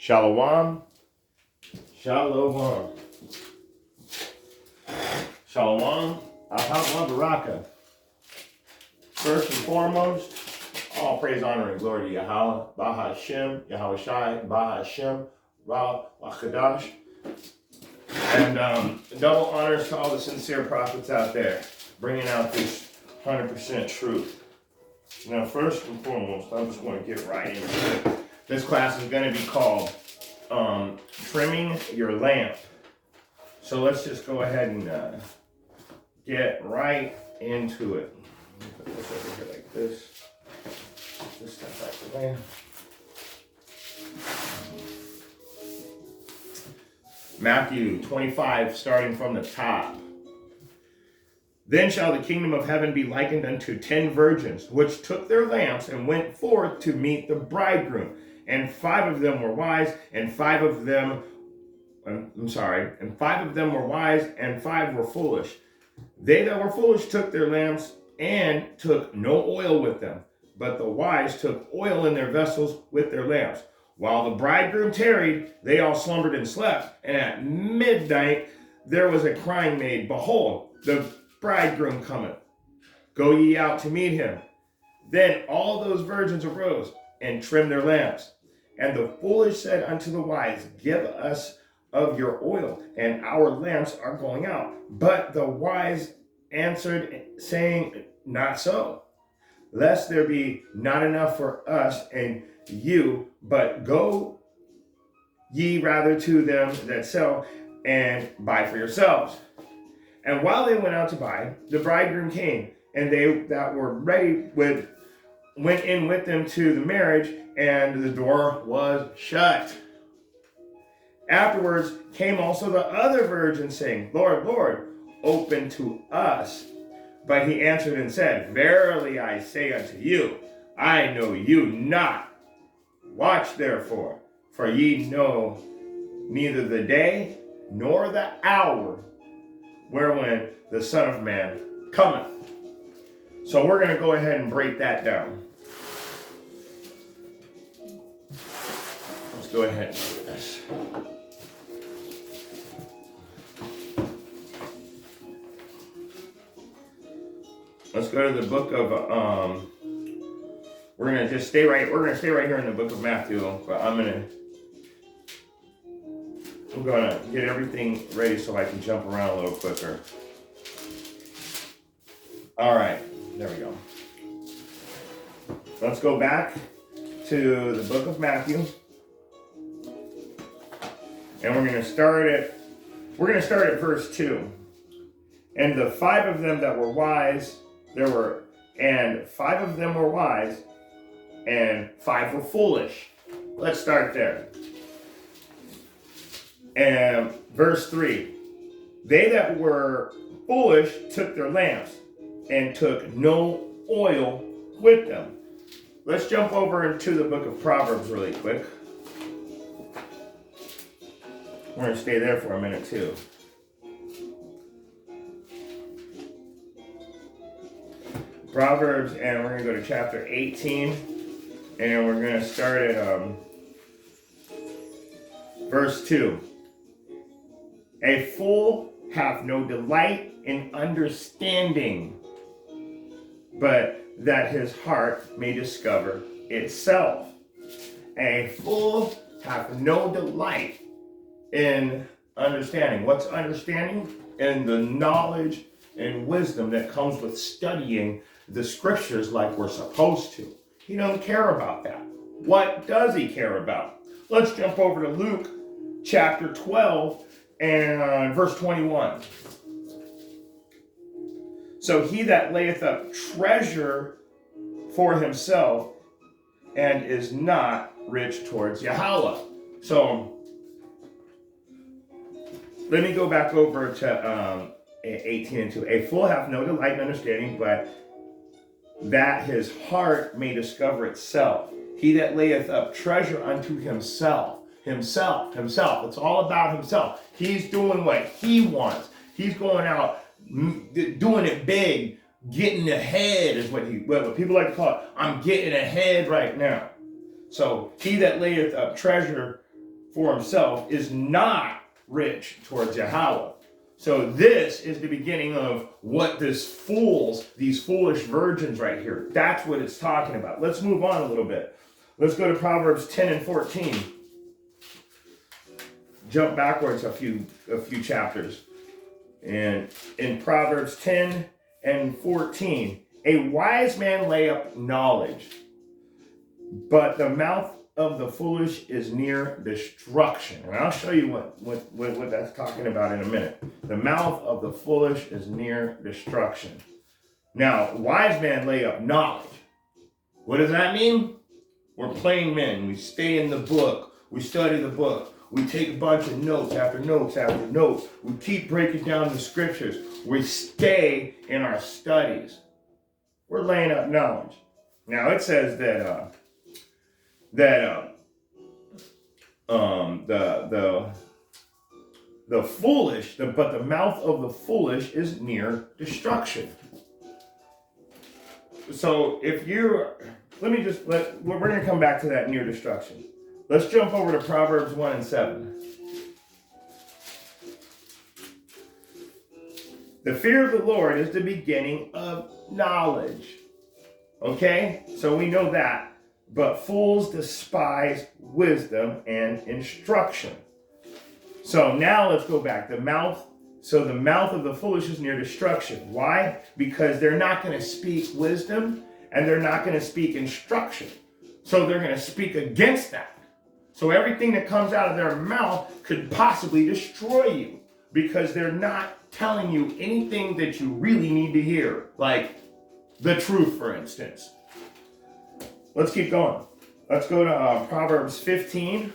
Shalom. Shalom. Shalom. Ahavah Baraka. First and foremost, all praise, honor, and glory to Yahweh, Baha Hashem, Yahweh Shai, Baha Hashem, Ra Wachadash. And double honors to all the sincere prophets out there, bringing out this 100% truth. Now, first and foremost, I just want to get right into it. This class is going to be called Trimming Your Lamp. So let's just go ahead and get right into it. Put this over here like this. Just step back the way. Matthew 25, starting from the top. Then shall the kingdom of heaven be likened unto 10 virgins, which took their lamps and went forth to meet the bridegroom. And 5 of them were wise, and 5 of them, and 5 of them were wise, and 5 were foolish. They that were foolish took their lamps and took no oil with them, but the wise took oil in their vessels with their lamps. While the bridegroom tarried, they all slumbered and slept. And at midnight there was a crying made, Behold, the bridegroom cometh. Go ye out to meet him. Then all those virgins arose and trimmed their lamps. And the foolish said unto the wise, Give us of your oil, and our lamps are going out. But the wise answered, saying, Not so, lest there be not enough for us and you, but go ye rather to them that sell, and buy for yourselves. And while they went out to buy, the bridegroom came, and they that were ready went in with them to the marriage, and the door was shut. Afterwards came also the other virgins, saying, Lord, Lord, open to us. But he answered and said, Verily I say unto you, I know you not. Watch therefore, for ye know neither the day nor the hour wherein the Son of Man cometh. So we're going to go ahead and break that down. Let's go ahead and do this. Let's go to the book of we're gonna stay right here in the book of Matthew, but I'm gonna get everything ready so I can jump around a little quicker. All right, there we go. Let's go back to the book of Matthew, and we're gonna start at verse 2. And the 5 of them that were wise, and 5 of them were wise, and 5 were foolish. Let's start there. And verse 3. They that were foolish took their lamps and took no oil with them. Let's jump over into the book of Proverbs really quick. We're going to stay there for a minute too. Proverbs, and we're going to go to chapter 18. And we're going to start at verse 2. A fool hath no delight in understanding, but that his heart may discover itself. A fool hath no delight in understanding. What's understanding? In the knowledge and wisdom that comes with studying the scriptures like we're supposed to. He doesn't care about that. What does he care about? Let's jump over to Luke chapter 12 and verse 21. So he that layeth up treasure for himself and is not rich towards Yahweh. So let me go back over to 18 and 2. A fool hath no delight in understanding, but that his heart may discover itself. He that layeth up treasure unto himself. It's all about himself. He's doing what he wants. He's going out, doing it big, getting ahead is what people like to call it. I'm getting ahead right now. So he that layeth up treasure for himself is not rich towards Yahweh. So this is the beginning of what these foolish virgins right here, that's what it's talking about. Let's move on a little bit. Let's go to Proverbs 10 and 14. Jump backwards a few chapters. And in Proverbs 10 and 14, a wise man lay up knowledge, but the mouth of the foolish is near destruction. And I'll show you what that's talking about in a minute. The mouth of the foolish is near destruction. Now, wise man lay up knowledge. What does that mean? We're plain men. We stay in the book. We study the book. We take a bunch of notes after notes after notes. We keep breaking down the scriptures. We stay in our studies. We're laying up knowledge. Now, it says that the foolish, but the mouth of the foolish is near destruction. So we're going to come back to that near destruction. Let's jump over to Proverbs 1 and 7. The fear of the Lord is the beginning of knowledge. Okay? So we know that. But fools despise wisdom and instruction. So now let's go back. The mouth of the foolish is near destruction. Why? Because they're not going to speak wisdom and they're not going to speak instruction. So they're going to speak against that. So everything that comes out of their mouth could possibly destroy you because they're not telling you anything that you really need to hear. Like the truth, for instance. Let's keep going. Let's go to Proverbs 15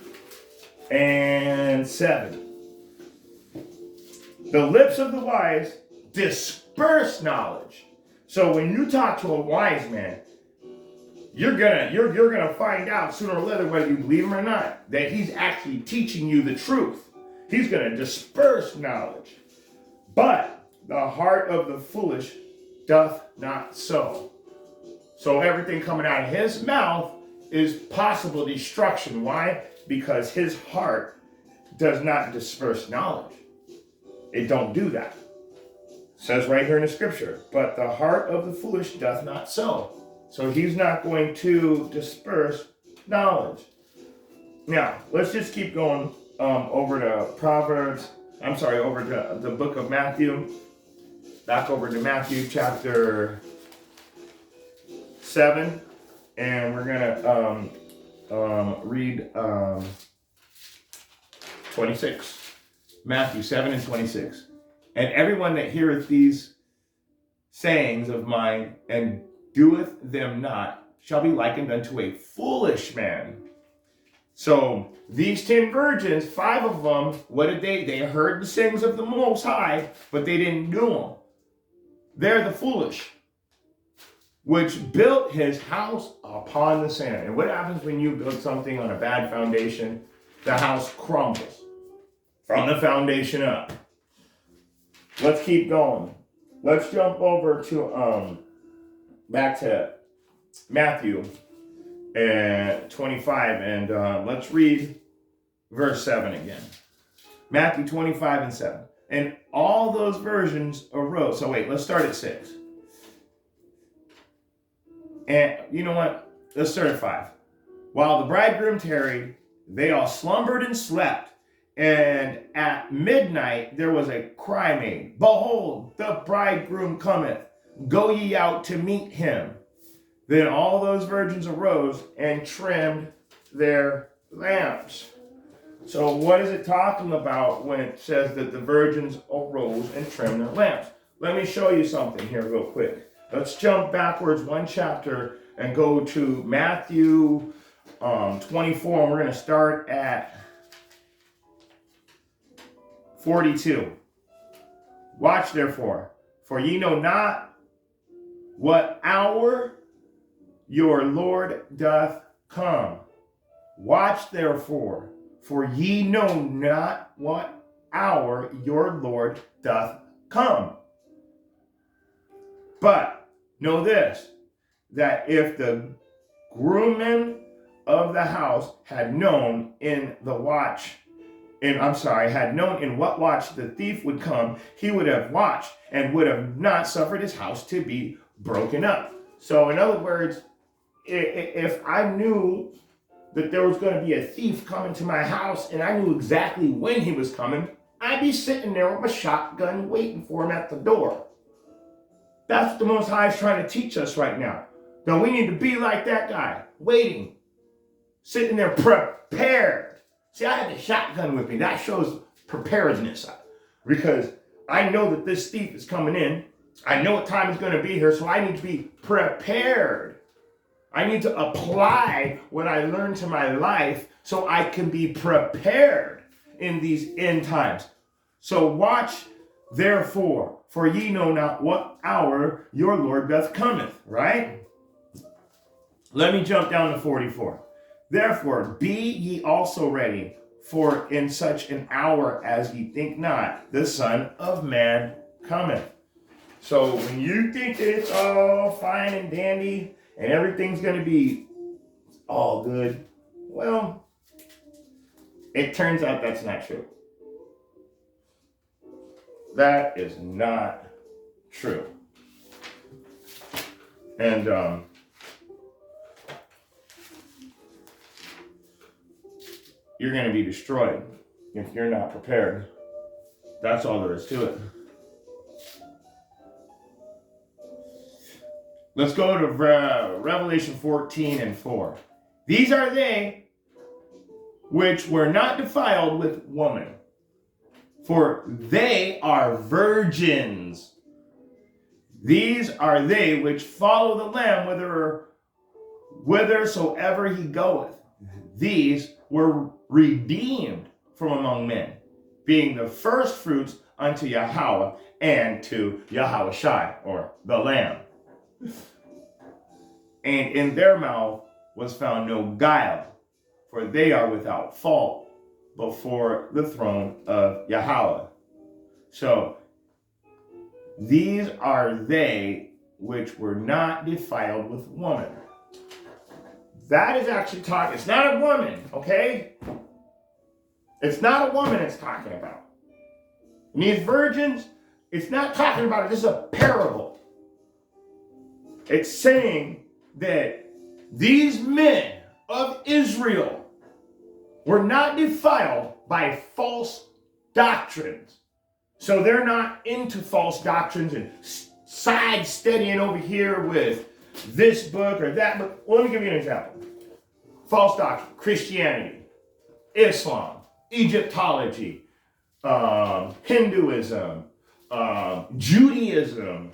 and 7. The lips of the wise disperse knowledge. So when you talk to a wise man, you're gonna find out sooner or later, whether you believe him or not, that he's actually teaching you the truth. He's gonna disperse knowledge. But the heart of the foolish doth not so. So everything coming out of his mouth is possible destruction. Why? Because his heart does not disperse knowledge. It don't do that. It says right here in the scripture, but the heart of the foolish doth not so. So he's not going to disperse knowledge. Now, let's just keep going over to over to the book of Matthew. Back over to Matthew chapter 7. And we're going to read 26. Matthew 7 and 26. And everyone that heareth these sayings of mine and doeth them not shall be likened unto a foolish man. So these 10 virgins, 5 of them, what did they? They heard the sayings of the Most High, but they didn't do them. They're the foolish, which built his house upon the sand. And what happens when you build something on a bad foundation? The house crumbles from the foundation up. Let's keep going. Let's jump over to back to Matthew 25, and let's read verse 7 again. Matthew 25 and 7. And all those virgins arose. So wait, let's start at 6. And you know what? Let's start at 5. While the bridegroom tarried, they all slumbered and slept. And at midnight there was a cry made, Behold, the bridegroom cometh. Go ye out to meet him. Then all those virgins arose and trimmed their lamps. So what is it talking about when it says that the virgins arose and trimmed their lamps? Let me show you something here real quick. Let's jump backwards one chapter and go to Matthew 24, and we're going to start at 42. Watch therefore, for ye know not what hour your Lord doth come. Watch therefore, for ye know not what hour your Lord doth come. But know this, that if the groommen of the house had known in what watch the thief would come, he would have watched and would have not suffered his house to be broken up. So in other words, if I knew that there was going to be a thief coming to my house and I knew exactly when he was coming, I'd be sitting there with my shotgun waiting for him at the door. That's what the Most High is trying to teach us right now. That we need to be like that guy, waiting, sitting there prepared. See, I had the shotgun with me. That shows preparedness, because I know that this thief is coming in. I know what time he's going to be here, so I need to be prepared. I need to apply what I learned to my life so I can be prepared in these end times. So watch, therefore, for ye know not what hour your Lord doth cometh, right? Let me jump down to 44. Therefore, be ye also ready, for in such an hour as ye think not, the Son of Man cometh. So when you think that it's all fine and dandy and everything's going to be all good, well, it turns out that's not true. That is not true. And you're going to be destroyed if you're not prepared. That's all there is to it. Let's go to Revelation 14 and 4. These are they which were not defiled with woman, for they are virgins. These are they which follow the Lamb whithersoever he goeth. These were redeemed from among men, being the first fruits unto Yahweh and to Yahushai, or the Lamb. And in their mouth was found no guile, for they are without fault before the throne of Yahweh. So, these are they which were not defiled with woman. That is actually talking, it's not a woman, okay? It's not a woman it's talking about. And these virgins, it's not talking about it, this is a parable. It's saying that these men of Israel were not defiled by false doctrines. So they're not into false doctrines and side studying over here with this book or that book. Well, let me give you an example. False doctrine, Christianity, Islam, Egyptology, Hinduism, Judaism,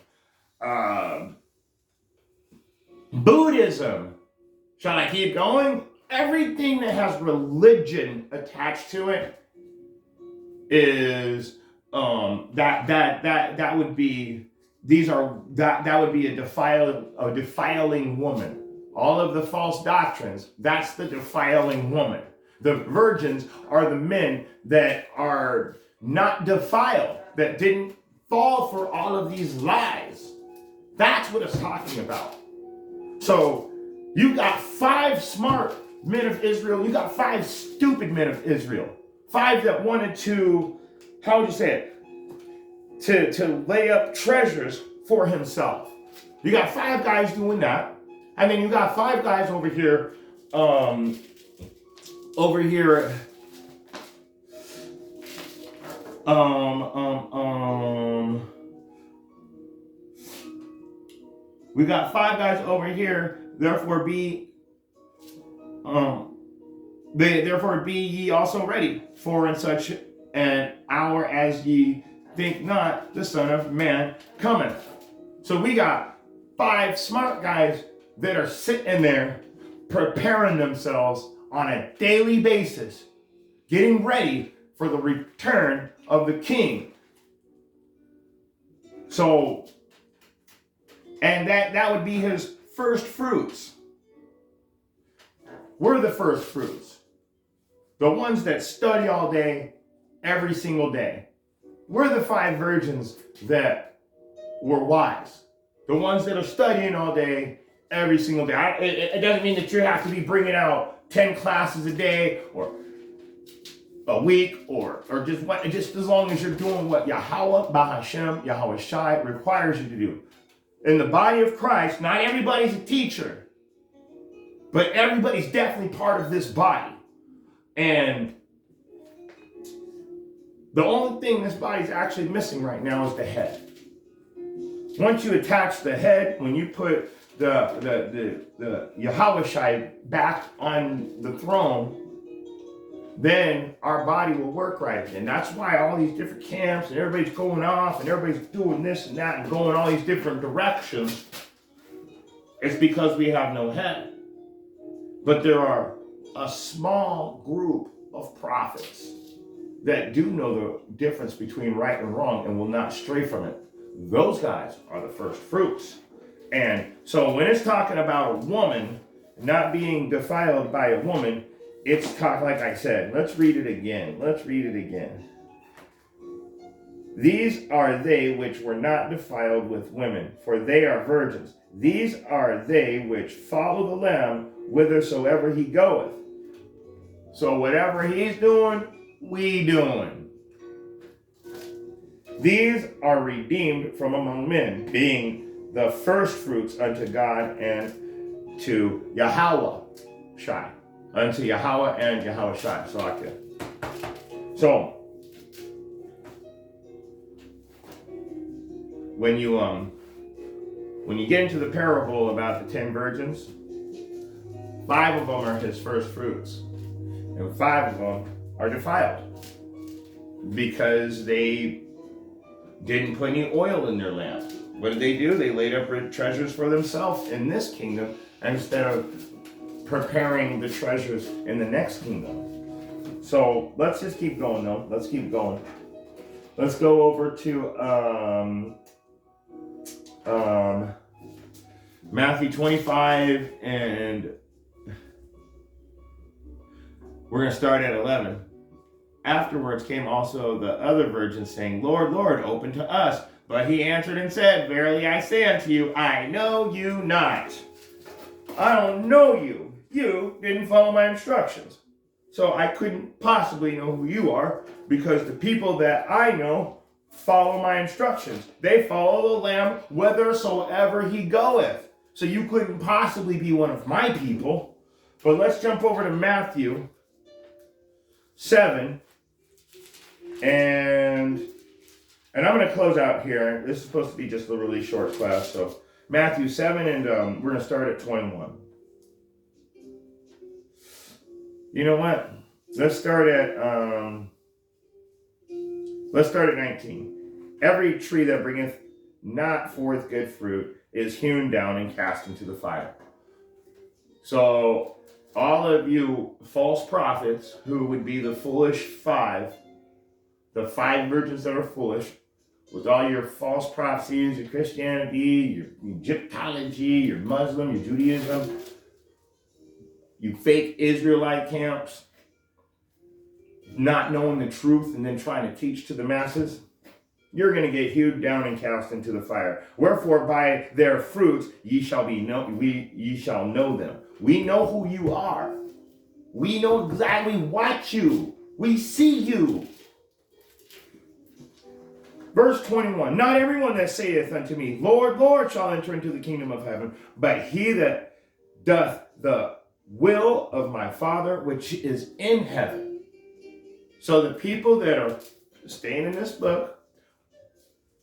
Buddhism. Shall I keep going? Everything that has religion attached to it is that would be a defiling woman. All of the false doctrines, that's the defiling woman. The virgins are the men that are not defiled, that didn't fall for all of these lies. That's what it's talking about. So you got 5 smart men of Israel, you got 5 stupid men of Israel. 5 that wanted to, how would you say it? To lay up treasures for himself. You got 5 guys doing that. And then you got 5 guys over here, we got 5 guys over here, therefore be ye also ready, for in such an hour as ye think not, the Son of Man cometh. So we got 5 smart guys that are sitting there preparing themselves on a daily basis, getting ready for the return of the King. So, and that would be his first fruits. We're the first fruits. The ones that study all day, every single day. We're the 5 virgins that were wise. The ones that are studying all day, every single day. It doesn't mean that you have to be bringing out 10 classes a day or a week or just as long as you're doing what Yahweh Bahashem, Yahweh Shai requires you to do. In the body of Christ, not everybody's a teacher, but everybody's definitely part of this body. And the only thing this body's actually missing right now is the head. Once you attach the head, when you put the Yahweh Shai back on the throne, then our body will work right again. That's why all these different camps and everybody's going off and everybody's doing this and that and going all these different directions. It's because we have no head. But there are a small group of prophets that do know the difference between right and wrong and will not stray from it. Those guys are the first fruits. And so when it's talking about a woman not being defiled by a woman, it's talking, like I said, let's read it again. These are they which were not defiled with women, for they are virgins. These are they which follow the Lamb whithersoever he goeth. So whatever he's doing, we doing. These are redeemed from among men, being the first fruits unto God and to Yahweh Shai. Unto Yahweh and Yahweh Shai. So when you get into the parable about the 10 virgins, 5 of them are his first fruits, and 5 of them are defiled because they didn't put any oil in their lamp. What did they do? They laid up treasures for themselves in this kingdom instead of preparing the treasures in the next kingdom. So let's just keep going though. Let's keep going. Let's go over to Matthew 25, and we're going to start at 11. Afterwards came also the other virgins, saying, Lord, Lord, open to us. But he answered and said, Verily I say unto you, I know you not. I don't know you. You didn't follow my instructions. So I couldn't possibly know who you are, because the people that I know follow my instructions. They follow the Lamb whithersoever he goeth. So you couldn't possibly be one of my people. But let's jump over to Matthew 7. And I'm going to close out here. This is supposed to be just a really short class. So Matthew 7, and we're going to start at 21. You know what? Let's start at 19. Every tree that bringeth not forth good fruit is hewn down and cast into the fire. So all of you false prophets who would be the foolish 5, the 5 virgins that are foolish, with all your false prophecies, your Christianity, your Egyptology, your Muslim, your Judaism, you fake Israelite camps, not knowing the truth and then trying to teach to the masses, you're going to get hewed down and cast into the fire. Wherefore by their fruits ye shall know them. We know who you are. We know exactly what we see you. Verse 21, not everyone that saith unto me, Lord, Lord, shall enter into the kingdom of heaven, but he that doth the will of my Father which is in heaven. So the people that are staying in this book,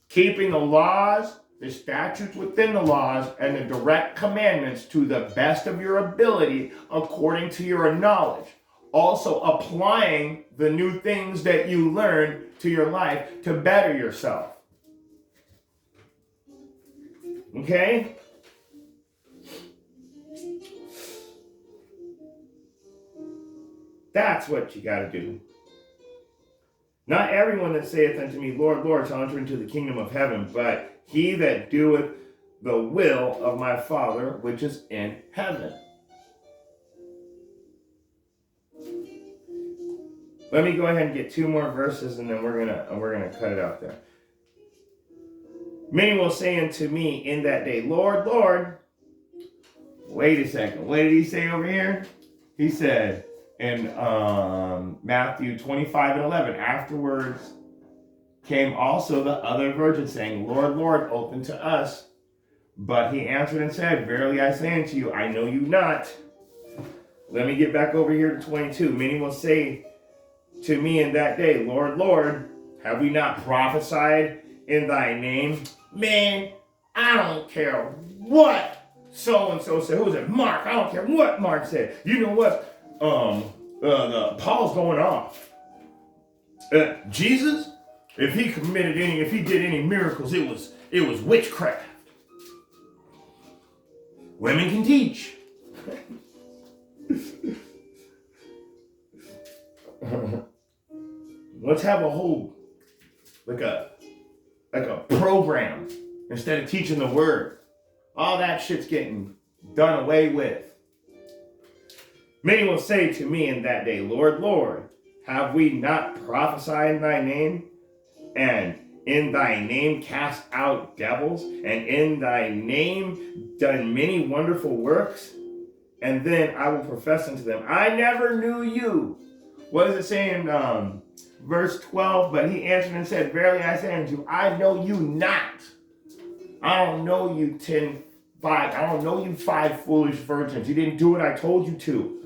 keeping the laws, the statutes within the laws, and the direct commandments to the best of your ability according to your knowledge. Also applying the new things that you learn to your life to better yourself. Okay? That's what you got to do. Not everyone that saith unto me, Lord, Lord, shall enter into the kingdom of heaven, but he that doeth the will of my Father which is in heaven. Let me go ahead and get 2 more verses, and then we're gonna cut it out there. Many will say unto me in that day, Lord, Lord. Wait a second. What did he say over here? he said in Matthew 25:11, afterwards came also the other virgins, saying, Lord, Lord, open to us. But he answered and said, verily I say unto you, I know you not. Let me get back over here to 22. Many will say to me in that day, Lord, Lord, have we not prophesied in thy name? Man, I don't care what so-and-so said. Who was it? Mark. I don't care what Mark said. You know what? Paul's going off. Jesus, if he did any miracles, it was witchcraft. Women can teach. Let's have a whole like a program instead of teaching the word. All that shit's getting done away with. Many will say to me in that day, Lord, Lord, have we not prophesied in thy name, and in thy name cast out devils, and in thy name done many wonderful works? And then I will profess unto them, I never knew you. What does it say in verse 12? But he answered and said, verily I say unto you, I know you not. I don't know you 5. I don't know you 5 foolish virgins. You didn't do what I told you to.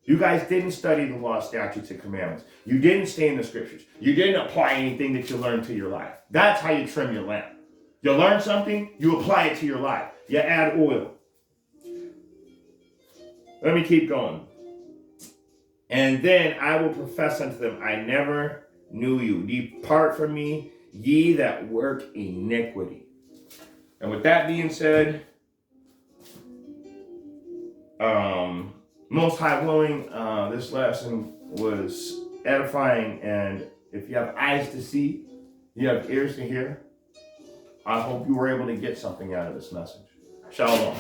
You guys didn't study the law, statutes, and commandments. You didn't stay in the scriptures. You didn't apply anything that you learned to your life. That's how you trim your lamp. You learn something, you apply it to your life. You add oil. Let me keep going. And then I will profess unto them, I never knew you. Depart from me, ye that work iniquity. And with that being said, most high willing, this lesson was edifying, and if you have eyes to see, you have ears to hear, I hope you were able to get something out of this message. Shalom.